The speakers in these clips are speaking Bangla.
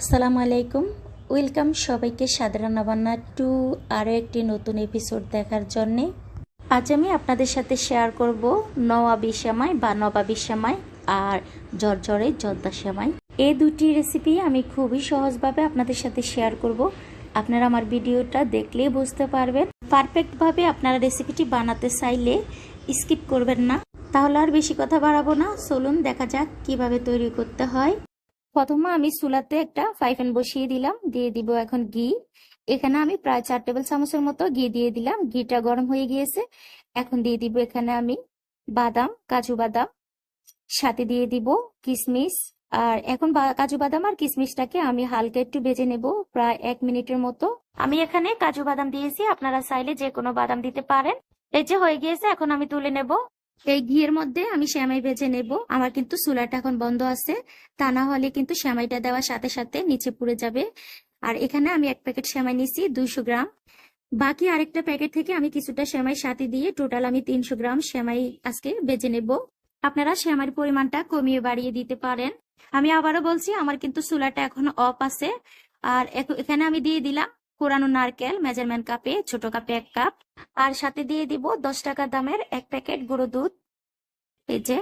আসসালামু আলাইকুম। ওয়েলকাম সবাইকে স্বাদ রান্নাবান্না টু আরও একটি নতুন এপিসোড দেখার জন্যে। আজ আমি আপনাদের সাথে শেয়ার করব নওয়াবি সেমাই বা নবাবি সেমাই আর ঝরঝরে জর্দা সেমাই। এই দুটি রেসিপি আমি খুবই সহজভাবে আপনাদের সাথে শেয়ার করব। আপনারা আমার ভিডিওটা দেখলেই বুঝতে পারবেন। পারফেক্টভাবে আপনারা রেসিপিটি বানাতে চাইলে স্কিপ করবেন না। তাহলে আর বেশি কথা বাড়াবো না, চলুন দেখা যাক কিভাবে তৈরি করতে হয়। প্রথমে আমি চুলাতে একটা ফ্রাই প্যান বসিয়ে দিলাম, দিয়ে দিব এখন ঘি। এখানে আমি প্রায় 4 টেবিল চামচের মতো ঘি দিয়ে দিলাম। ঘিটা গরম হয়ে গিয়েছে, এখন দিয়ে দিব এখানে আমি বাদাম, কাজু বাদাম, সাথে দিয়ে দিব কিশমিশ। আর এখন কাজু বাদাম আর কিশমিশটাকে আমি হালকা একটু ভেজে নেব প্রায় 1 মিনিটের মতো। আমি এখানে কাজু বাদাম দিয়েছি, আপনারা চাইলে যে কোনো বাদাম দিতে পারেন। এই যে হয়ে গিয়েছে, এখন আমি তুলে নেব। এই ঘিয়ের মধ্যে আমি সেমাই ভেজে নেব। আমার কিন্তু চুলাটা এখন বন্ধ আছে, তা না হলে কিন্তু সেমাইটা দেওয়ার সাথে সাথে নিচে পুড়ে যাবে। আর এখানে আমি 1 প্যাকেট সেমাই নিছি 200 গ্রাম। বাকি আরেকটা প্যাকেট থেকে আমি কিছুটা সেমাই সাথে দিয়ে টোটাল আমি 300 গ্রাম সেমাই আজকে ভেজে নেব। আপনারা সেমাইয়ের পরিমাণটা কমিয়ে বাড়িয়ে দিতে পারেন। আমি আবারও বলছি, আমার কিন্তু চুলাটা এখন অফ আছে। আর এখানে আমি দিয়ে দিলাম কোরানো নারকেল মেজারমেন্ট কাপে, ছোট কাপে 1 কাপ। আর সাথে দিয়ে দিব 10 টাকা দামের 1 প্যাকেট গুঁড়ো দুধ। এই যে,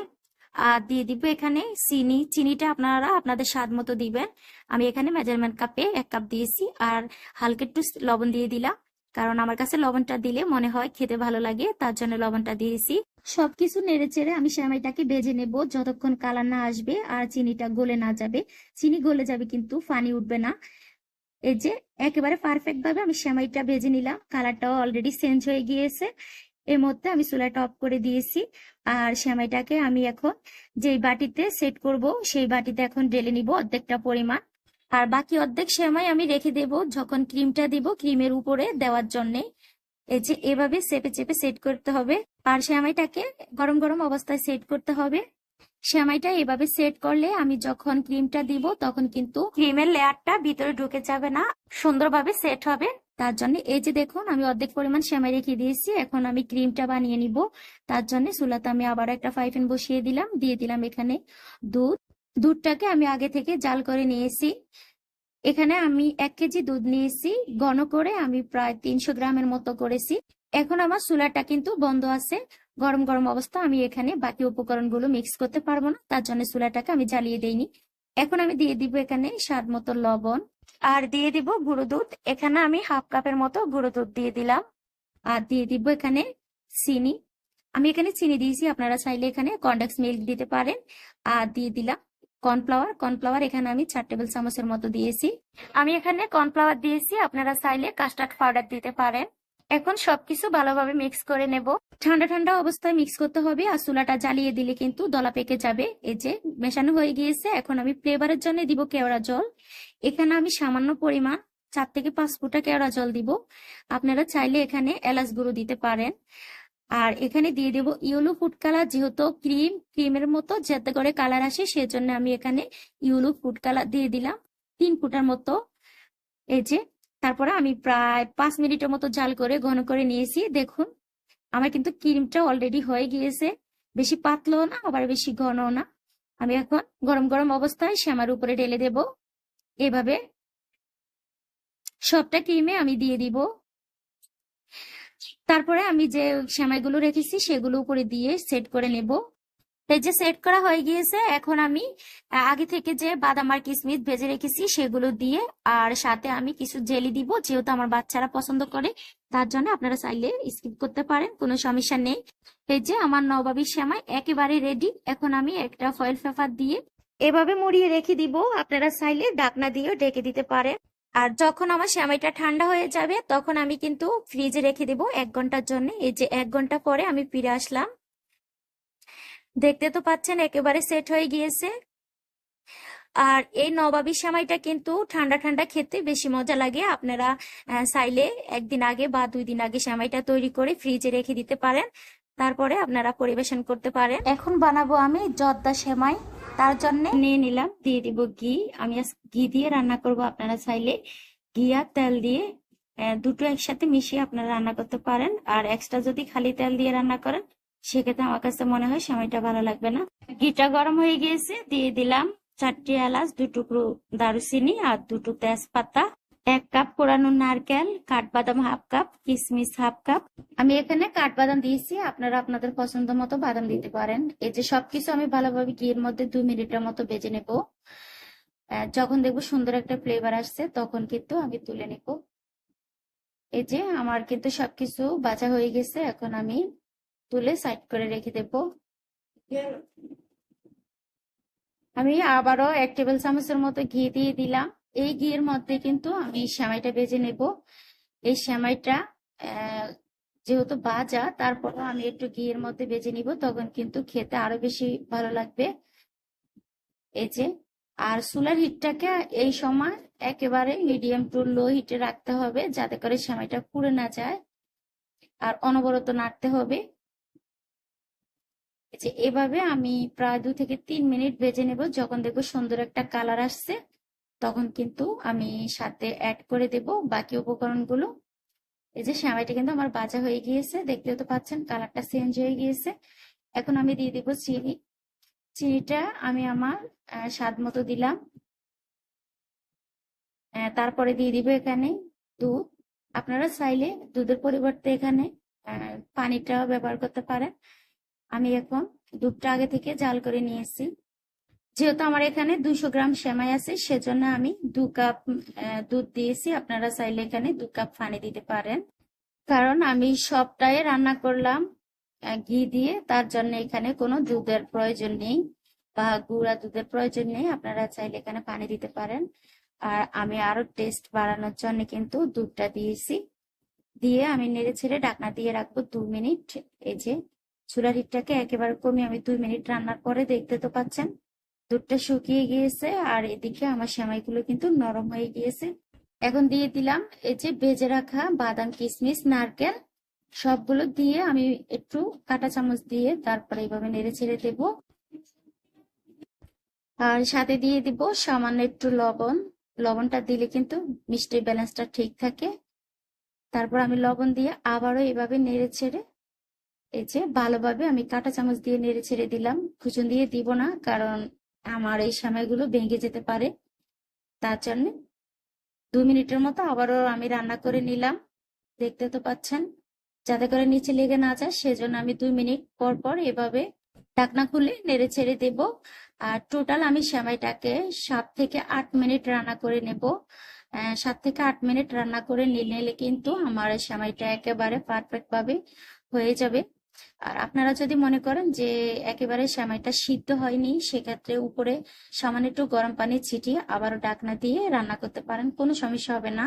আর দিয়ে দিব এখানে চিনি। চিনিটা আপনারা আপনাদের স্বাদ মতো দিবেন। আমি এখানে মেজারমেন্ট কাপে 1 কাপ দিয়েছি। আর হালকা একটু লবণ দিয়ে দিলাম, কারণ আমার কাছে লবণটা দিলে মনে হয় খেতে ভালো লাগে, তার জন্য লবণটা দিয়েছি। সবকিছু নেড়ে চেড়ে আমি সেমাইটাকে ভেজে নেব যতক্ষণ কালার না আসবে আর চিনিটা গলে না যাবে। চিনি গলে যাবে কিন্তু পানি উঠবে না। এই যে একেবারে পারফেক্ট ভাবে আমি সেমাইটা ভেজে নিলাম, কালারটাও অলরেডি চেঞ্জ হয়ে গিয়েছে। এর মধ্যে আমি চুলাটা অফ করে দিয়েছি। আর সেমাইটাকে আমি এখন যেই বাটিতে সেট করব সেই বাটিতে এখন ঢেলে নিব অর্ধেকটা পরিমাণ। আর বাকি অর্ধেক সেমাই আমি রেখে দেব যখন ক্রিমটা দিব ক্রিমের উপরে দেওয়ার জন্যে। এই যে এভাবে চেপে চেপে সেট করতে হবে। আর সেমাইটাকে গরম গরম অবস্থায় সেট করতে হবে। সেমাইটা এভাবে সেট করলে আমি যখন ক্রিমটা দিব তখন কিন্তু ক্রিমের লেয়ারটা ভিতরে ঢুকে যাবে না, সুন্দরভাবে সেট হবে। তার জন্য এই যে দেখুন, আমি অর্ধেক পরিমাণ সেমাই রেখে দিয়েছি। এখন আমি ক্রিমটা বানিয়ে নিব। তার জন্য চুলাতে আমি আবার একটা ফ্রাই প্যান বসিয়ে দিলাম, দিয়ে দিলাম এখানে দুধ। দুধটাকে আমি আগে থেকে জাল করে নিয়েছি। এখানে আমি 1 কেজি দুধ নিয়েছি, ঘন করে আমি প্রায় 300 গ্রামের মতো করেছি। এখন আমার চুলাটা কিন্তু বন্ধ আছে। গরম গরম অবস্থা আমি এখানে বাকি উপকরণগুলো মিক্স করতে পারবো না, তার জন্য চুলাটাকে আমি জ্বালিয়ে দেইনি। এখন আমি দিয়ে দিব এখানে স্বাদ মতো লবণ, আর দিয়ে দিব গুঁড়ো দুধ। এখানে আমি 1/2 কাপের মতো গুঁড়ো দুধ দিয়ে দিলাম। আর দিয়ে দিব এখানে চিনি। আমি এখানে চিনি দিয়েছি, আপনারা চাইলে এখানে কনডেন্স মিল্ক দিতে পারেন। আর দিয়ে দিলাম কর্নফ্লাওয়ার। কর্নফ্লাওয়ার এখানে আমি 4 টেবিল চামচের মতো দিয়েছি। আমি এখানে কর্নফ্লাওয়ার দিয়েছি, আপনারা চাইলে কাস্টার্ড পাউডার দিতে পারেন। এখন সবকিছু ভালোভাবে মিক্স করে নেব। ঠান্ডা ঠান্ডা অবস্থায় মিক্স করতে হবে, আর চুলাটা জ্বালিয়ে দিলে কিন্তু দলা পেকে যাবে। এই যে মেশানো হয়ে গিয়েছে। এখন আমি ফ্লেভারের জন্য দিব কেওড়া জল। এখানে আমি সামান্য পরিমাণ 4 থেকে 5 ফোঁটা কেওড়া জল দিব। আপনারা চাইলে এখানে এলাচ গুঁড়ো দিতে পারেন। আর এখানে দিয়ে দেব ইয়েলো ফুড কালার। যেহেতু ক্রিমের মতো যাতে করে কালার আসে, সেজন্য আমি এখানে ইয়েলো ফুড কালার দিয়ে দিলাম 3 ফুটার মতো। এই যে, তারপরে আমি প্রায় 5 মিনিটের মতো জাল করে ঘন করে নিয়েছি। দেখুন, আমার কিন্তু ক্রিমটা অলরেডি হয়ে গিয়েছে। বেশি পাতলাও না, আবার বেশি ঘনও না। আমি এখন গরম গরম অবস্থায় সেমার উপরে ঢেলে দেব। এভাবে সবটা ক্রিমে আমি দিয়ে দিব। তারপরে আমি যে সেমাইগুলো রেখেছি সেগুলো উপরে দিয়ে সেট করে নেব। এই যে সেট করা হয়ে গিয়েছে। এখন আমি আগে থেকে যে বাদাম আর কিশমিশ ভেজে রেখেছি সেগুলো দিয়ে, আর সাথে আমি কিছু জেলি দিব, যেহেতু আমার বাচ্চারা পছন্দ করে, তার জন্য আপনারা চাইলে স্কিপ করতে পারেন, কোনো সমস্যা নেই। এই যে আমার নবাবী সেমাই একেবারে রেডি। এখন আমি একটা ফয়েল পেপার দিয়ে এভাবে মুড়িয়ে রেখে দিব। আপনারা চাইলে ঢাকনা দিয়েও ঢেকে দিতে পারেন। আর যখন আমার সেমাইটা ঠান্ডা হয়ে যাবে তখন আমি কিন্তু ফ্রিজে রেখে দেব 1 ঘন্টার জন্য। এই যে 1 ঘন্টা পরে আমি ফিরে আসলাম। দেখতে তো পাচ্ছেন একেবারে সেট হয়ে গিয়েছে। আর এই নবাবী সেমাইটা কিন্তু ঠান্ডা ঠান্ডা খেতে বেশি মজা লাগে। আপনারা চাইলে 1 দিন আগে বা 2 দিন আগে সেমাইটা তৈরি করে ফ্রিজে রেখে দিতে পারেন, তারপরে আপনারা পরিবেশন করতে পারেন। এখন বানাবো আমি জর্দা সেমাই। তার জন্য নিয়ে নিলাম, দিয়ে দিব ঘি। আমি ঘি দিয়ে রান্না করব। আপনারা চাইলে ঘি আর তেল দিয়ে দুটো একসাথে মিশিয়ে আপনারা রান্না করতে পারেন। আর এক্সট্রা যদি খালি তেল দিয়ে রান্না করেন সেক্ষেত্রে আমার কাছে মনে হয় সেমাইটা ভালো লাগবে না। ঘিটা গরম হয়ে গিয়েছে, দিয়ে দিলাম 4টি এলাচ, 2 টুকরো দারুচিনি আর 2টো তেজপাতা, 1 কাপ কোরানো নারকেল, কাঠবাদাম হাফ কাপ, কিশমিশ হাফ কাপ। আমি এখানে কাঠবাদাম দিয়েছি, আপনারা আপনাদের পছন্দ মতো বাদাম দিতে পারেন। এই যে সবকিছু আমি ভালোভাবে ঘিয়ের মধ্যে 2 মিনিটের মতো ভেজে নেব। যখন দেখবো সুন্দর একটা ফ্লেভার আসছে তখন কিন্তু আমি তুলে নেব। এই যে আমার কিন্তু সবকিছু ভাজা হয়ে গেছে, এখন আমি তুলে সাইড করে রেখে দেব। আমি আবারও 1 টেবিল চামচের মতো ঘি দিয়ে দিলাম। এই ঘিয়ের মধ্যে কিন্তু আমি সেমাইটা ভেজে নেব। এই সেমাইটা যেহেতু ভাজা, তারপরও আমি একটু ঘিয়ের মধ্যে ভেজে নিব, তখন কিন্তু খেতে আরো বেশি ভালো লাগবে। এই যে, আর চুলার হিটটাকে এই সময় একেবারে মিডিয়াম টু লো হিটে রাখতে হবে, যাতে করে সেমাইটা পুড়ে না যায়। আর অনবরত নাড়তে হবে। এই যে এভাবে আমি প্রায় 2 থেকে 3 মিনিট ভেজে নেব। যখন দেখবো সুন্দর একটা কালার আসছে তখন কিন্তু আমি সাথে অ্যাড করে দেব বাকি উপকরণগুলো। এই যে সেমাইটা কিন্তু আমার ভাজা হয়ে গিয়েছে, দেখতেও তো পাচ্ছেন কালারটা চেঞ্জ হয়ে গিয়েছে। এখন আমি দিয়ে দিব চিনি। চিনিটা আমি আমার স্বাদ মতো দিলাম। তারপরে দিয়ে দিব এখানে দুধ। আপনারা চাইলে দুধের পরিবর্তে এখানে পানিটাও ব্যবহার করতে পারেন। আমি এখন দুধটা আগে থেকে জাল করে নিয়েছি। যেহেতু আমার এখানে 200 গ্রাম সেমাই আছে, সেজন্য আমি 2 কাপ দুধ দিয়েছি। আপনারা চাইলে এখানে 2 কাপ পানি দিতে পারেন, কারণ আমি সবটাই রান্না করলাম ঘি দিয়ে, তার জন্য এখানে কোনো দুধের প্রয়োজন নেই বা গুঁড়া দুধের প্রয়োজন নেই। আপনারা চাইলে এখানে পানি দিতে পারেন। আর আমি আরো টেস্ট বাড়ানোর জন্য কিন্তু দুধটা দিয়েছি। দিয়ে আমি নেড়ে ছেড়ে ঢাকনা দিয়ে রাখবো 2 মিনিট। এই যে চুলার হিটটাকে একেবারে কমিয়ে আমি 2 মিনিট রান্নার পরে দেখতে তো পাচ্ছেন দুধটা শুকিয়ে গিয়েছে, আর এদিকে আমার সেমাইগুলো কিন্তু নরম হয়ে গিয়েছে। এখন দিয়ে দিলাম এই যে ভেজে রাখা বাদাম, কিশমিশ, নারকেল, সবগুলো দিয়ে আমি একটু কাঁটা চামচ দিয়ে তারপরে এইভাবে নেড়ে ছেড়ে দেবো। আর সাথে দিয়ে দিব সামান্য একটু লবণ। লবণটা দিলে কিন্তু মিষ্টির ব্যালেন্সটা ঠিক থাকে। তারপর আমি লবণ দিয়ে আবারও এভাবে নেড়ে ছেড়ে এই যে ভালোভাবে আমি কাঁটা চামচ দিয়ে নেড়ে ছেড়ে দিলাম। খুচুন দিয়ে দিব না, কারণ আমার এই সেমাইগুলো ভেঙে যেতে পারে। তার জন্য 2 মিনিটের মতো আবারও আমি রান্না করে নিলাম। দেখতে তো পাচ্ছেন, যাতে করে নিচে লেগে না যায়, সেজন্য আমি 2 মিনিট পর পর এভাবে ঢাকনা খুলে নেড়ে ছেড়ে দেব। আর টোটাল আমি সেমাইটাকে 7 থেকে 8 মিনিট রান্না করে নেব। 7 থেকে 8 মিনিট রান্না করে নিলে কিন্তু আমার সেমাইটা একেবারে পারফেক্ট ভাবে হয়ে যাবে। আর আপনারা যদি মনে করেন যে একেবারে সেমাইটা সিদ্ধ হয়নি, সেক্ষেত্রে উপরে সামান্য একটু গরম পানি ছিটিয়ে আবারও ঢাকনা দিয়ে রান্না করতে পারেন, কোনো সমস্যা হবে না।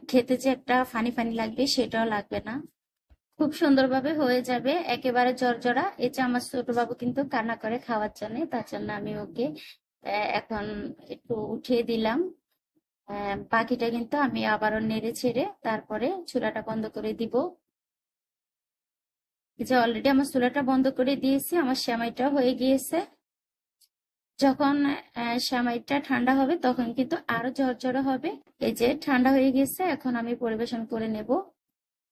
খেতে যে একটা ফানি ফানি লাগবে সেটাও লাগবে না, খুব সুন্দরভাবে হয়ে যাবে, একেবারে জর্জরা। এই যে আমার ছোট বাবু কিন্তু কান্না করে খাওয়ার জন্য, তার জন্য আমি ওকে এখন একটু উঠিয়ে দিলাম। বাকিটা কিন্তু আমি আবারও নেড়ে ছেড়ে তারপরে চুলাটা বন্ধ করে দিব। এই যে অলরেডি আমার চুলাটা বন্ধ করে দিয়েছি, আমার সেমাইটা হয়ে গিয়েছে। যখন সেমাইটা ঠান্ডা হবে তখন কিন্তু আরো ঝরঝরে হবে। এই যে ঠান্ডা হয়ে গেছে, এখন আমি পরিবেশন করে নেব।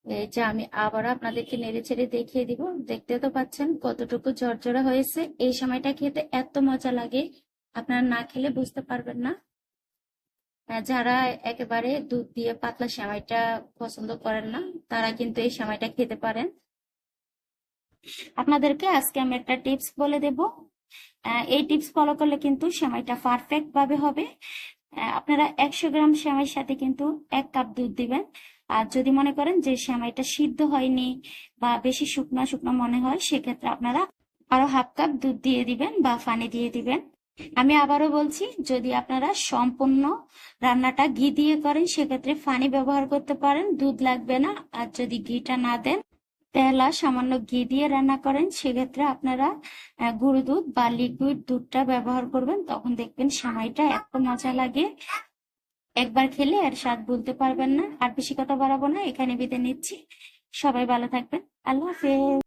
এই যে আমি আবার আপনাদেরকে নেড়ে ছেড়ে দেখিয়ে দিব। দেখতে তো পাচ্ছেন কতটুকু ঝরঝরে হয়েছে। এই সময়টা খেতে এত মজা লাগে, আপনারা না খেলে বুঝতে পারবেন না। যারা একেবারে দুধ দিয়ে পাতলা সেমাইটা পছন্দ করেন না, তারা কিন্তু এই সেমাইটা খেতে পারেন। আপনাদেরকে আজকে আমি একটা টিপস বলে দেব। এই টিপস ফলো করলে কিন্তু সেমাইটা পারফেক্ট ভাবে হবে। আপনারা 100 গ্রাম সেমাইয়ের সাথে কিন্তু 1 কাপ দুধ দিবেন। আর যদি মনে করেন যে সেমাইটা সিদ্ধ হয়নি বা বেশি শুকনো শুকনো মনে হয়, সেক্ষেত্রে আপনারা আরো হাফ কাপ দুধ দিয়ে দিবেন বা পানি দিয়ে দিবেন। আমি আবারও বলছি, যদি আপনারা সম্পূর্ণ রান্নাটা ঘি দিয়ে করেন, সেক্ষেত্রে পানি ব্যবহার করতে পারেন, দুধ লাগবে না। আর যদি ঘিটা না দেন, তেলা সামান্য ঘি দিয়ে রান্না করেন, সেক্ষেত্রে আপনারা গুঁড়ো দুধ বা লিকুইড দুধটা ব্যবহার করবেন। তখন দেখবেন সেমাইটা এত মজা লাগে, একবার খেলে এর স্বাদ ভুলতে পারবেন না। আর বেশি কথা বাড়াবো না, এখানে বিদায় নিচ্ছি। সবাই ভালো থাকবেন। আল্লাহ হাফেজ।